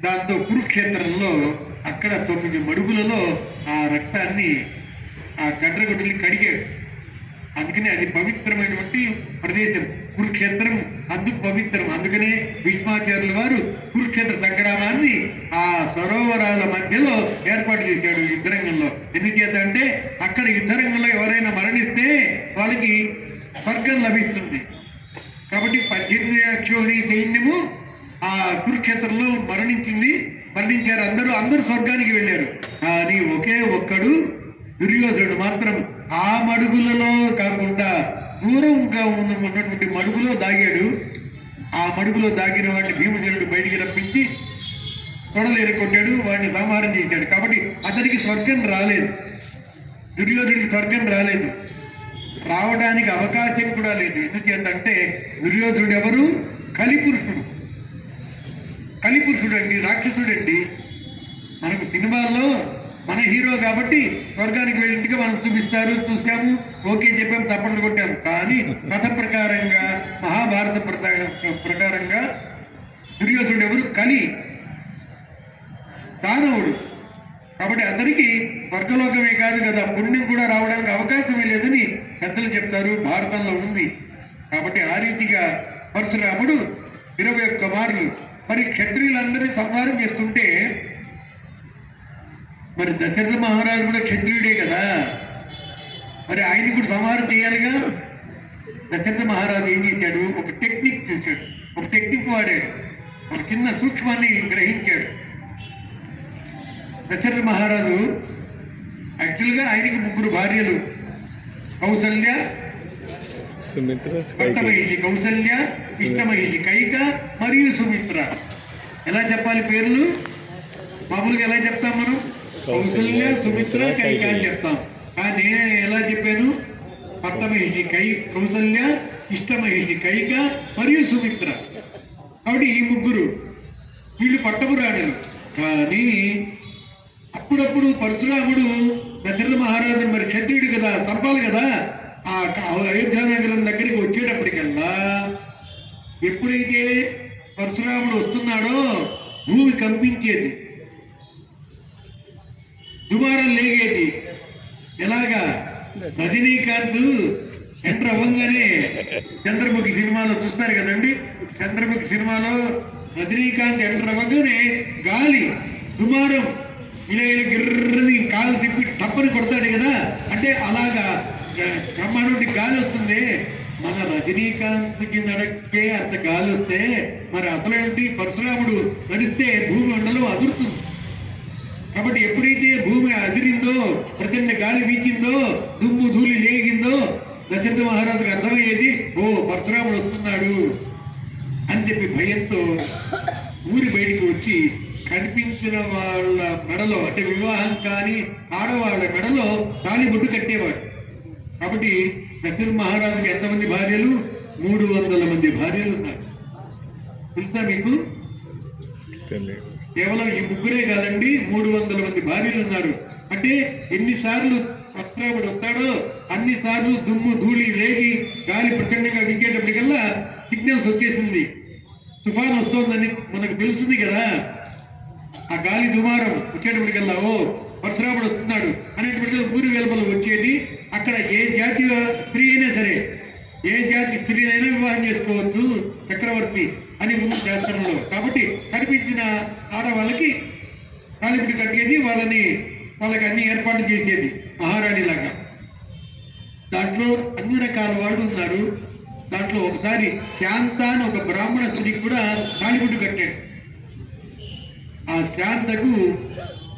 దాంతో కురుక్షేత్రంలో అక్కడ 9 మడుగులలో ఆ రక్తాన్ని ఆ గడ్రగొడ్డలి కడిగాడు. అందుకనే అది పవిత్రమైనటువంటి ప్రదేశం కురుక్షేత్రం, అందుకు పవిత్రం. అందుకనే భీష్మాచార్యుల వారు కురుక్షేత్ర సంగ్రామాన్ని ఆ సరోవరాల మధ్యలో ఏర్పాటు చేశాడు యుద్ధరంగంలో. ఎందుచేత అంటే అక్కడ యుద్ధరంగంలో ఎవరైనా మరణిస్తే వాళ్ళకి స్వర్గం లభిస్తుంది. కాబట్టి 18 అక్షోహిణి సైన్యము ఆ కురుక్షేత్రంలో మరణించారు. అందరూ స్వర్గానికి వెళ్ళారు. కానీ ఒకే ఒక్కడు దుర్యోధనుడు మాత్రం ఆ మడుగులలో కాకుండా దూరంగా ఉన్నటువంటి మడుగులో దాగాడు. ఆ మడుగులో దాగిన వాడిని భీమసేనుడు బయటికి రప్పించి తొడలు ఎరగొట్టాడు, వాడిని సంహారం చేశాడు. కాబట్టి అతనికి స్వర్గం రాలేదు, దుర్యోధనుడికి స్వర్గం రాలేదు, రావడానికి అవకాశం కూడా లేదు. ఎందుచేతంటే దుర్యోధనుడు ఎవరు? కలిపురుషుడు అండి, రాక్షసుడండి. మనకు సినిమాల్లో మన హీరో కాబట్టి స్వర్గానికి వెళ్ళినట్టుగా మనం చూసాము, ఓకే చెప్పాము, తప్పట్లు కొట్టాము. కానీ కథ ప్రకారంగా, మహాభారత ప్రకారంగా దుర్యోధనుడు ఎవరు? దానవుడు. కాబట్టి అందరికీ స్వర్గలోకమే కాదు కదా, పుణ్యం కూడా రావడానికి అవకాశమే లేదని పెద్దలు చెప్తారు, భారతంలో ఉంది. కాబట్టి ఆ రీతిగా పరశురాముడు 21 మార్లు మరి క్షత్రియులందరినీ సంహారం చేస్తుంటే, మరి దశరథ మహారాజు కూడా క్షత్రియుడే కదా, మరి ఆయన కూడా సంహారం చేయాలిగా. దశరథ మహారాజు ఏం చేశాడు? ఒక టెక్నిక్ చూశాడు, ఒక టెక్నిక్ వాడాడు, ఒక చిన్న సూక్ష్మాన్ని గ్రహించాడు. దశరథ మహారాజు యాక్చువల్గా ఆయనకి 3 భార్యలు, కౌసల్య, కొత్తమహిషి కౌసల్య, ఇష్టమహిషి కైక మరియు సుమిత్ర. ఎలా చెప్పాలి పేర్లు? మామూలుగా ఎలా చెప్తాం మనం? కౌసల్య, సుమిత్ర, కైక అని చెప్తాం. కానీ నేను ఎలా చెప్పాను? కొత్తమహిషి కౌసల్య, ఇష్టమహిషి కైక మరియు సుమిత్ర. కాబట్టి ఈ 3 వీళ్ళు పట్టపురాణులు. కానీ అప్పుడప్పుడు పరశురాముడు దశరథ మహారాజు మరి క్షత్రియుడు కదా, చంపాలి కదా. ఆ అయోధ్య నగరం దగ్గరికి వచ్చేటప్పటికల్లా ఎప్పుడైతే పరశురాముడు వస్తున్నాడో భూమి కంపించేది, దుమారం లేగేది. ఎలాగా? రజనీకాంత్ ఎంటర్ అవ్వంగానే చంద్రముఖి సినిమాలో చూస్తారు కదండి, చంద్రముఖి సినిమాలో రజనీకాంత్ ఎంటర్ అవ్వగానే గాలి దుమారం ఇలా గిర్రని కాలు తిప్పి టప్పని కొడతాడు కదా. అంటే అలాగా బ్రహ్మాండ గాలి వస్తుంది. మన రజనీకాంత్కి నడకే అంత గాలి వస్తే మరి అసలేంటి పరశురాముడు నడిస్తే భూమి మండలం అదురుతుంది. కాబట్టి ఎప్పుడైతే భూమి అదిరిందో, ప్రచండ గాలి వీచిందో, దుమ్ము ధూళి లేగిందో దశరథ మహారాజుకి అర్థమయ్యేది, ఓ పరశురాముడు వస్తున్నాడు అని చెప్పి భయంతో ఊరి బయటికి వచ్చి కనిపించిన వాళ్ళ మెడలో, అంటే వివాహం కానీ ఆడవాళ్ళ మెడలో తాళిబొట్టు కట్టేవాడు. కాబట్టి దశరథ మహారాజుకి ఎంతమంది భార్యలు? 300 మంది భార్యలు ఉన్నారు. తెలుసా మీకు? కేవలం ఈ 3 కాదండి, 300 మంది భార్యలు ఉన్నారు. అంటే ఎన్నిసార్లు పరశురాముడు వస్తాడో అన్నిసార్లు దుమ్ము ధూళి వేగి గాలి ప్రచండంగా వీచేటప్పటికల్లా సిగ్నల్స్ వచ్చేసింది, తుఫాన్ వస్తోందని మనకు తెలుస్తుంది కదా. ఆ గాలి దుమారం వచ్చేటప్పటికల్లా ఓ పరశురాముడు వస్తున్నాడు అనేటప్పటికల్లా ఊరి వెలుపల వచ్చేది. అక్కడ ఏ జాతి స్త్రీ అయినా సరే, ఏ జాతి స్త్రీనైనా వివాహం చేసుకోవచ్చు చక్రవర్తి అని ఉంది శాస్త్రంలో. కాబట్టి కనిపించిన ఆడవాళ్ళకి తాళిబొట్టు కట్టేది, వాళ్ళకి అన్ని ఏర్పాటు చేసేది మహారాణిలాగా. దాంట్లో అన్ని రకాల వాళ్ళు ఉన్నారు. దాంట్లో ఒకసారి శాంత అని ఒక బ్రాహ్మణ స్త్రీకి కూడా తాళిబొట్టు కట్టాడు. ఆ శాంతకు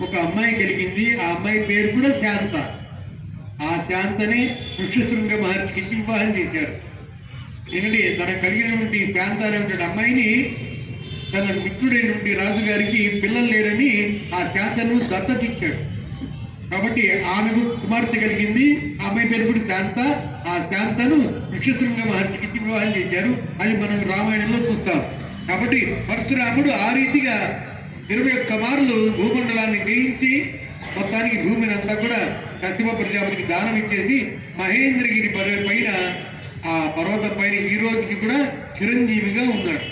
ఒక అమ్మాయి కలిగింది. ఆ అమ్మాయి పేరు కూడా శాంత. ఆ శాంతని ఋష్యశృంగ మహర్షికి వివాహం చేశారు. ఎందుకంటే తనకు కలిగినటువంటి శాంత అనేటువంటి అమ్మాయిని తన మిత్రుడైనటువంటి రాజుగారికి పిల్లలు లేరని ఆ శాంతను దత్తత ఇచ్చాడు. కాబట్టి ఆమెకు కుమార్తె కలిగింది. ఆ అమ్మాయి పేరు కూడా శాంత. ఆ శాంతను ఋష్యశృంగ మహర్షికి వివాహం చేశారు. అది మనం రామాయణంలో చూస్తాం. కాబట్టి పరశురాముడు ఆ రీతిగా 21 మార్లు భూమండలాన్ని జయించి మొత్తానికి భూమిని అంతా కూడా కశ్యప ప్రజాపతికి దానం ఇచ్చేసి మహేంద్రగిరి పైన, ఆ పర్వతం పైన ఈ రోజుకి కూడా చిరంజీవిగా ఉన్నాడు.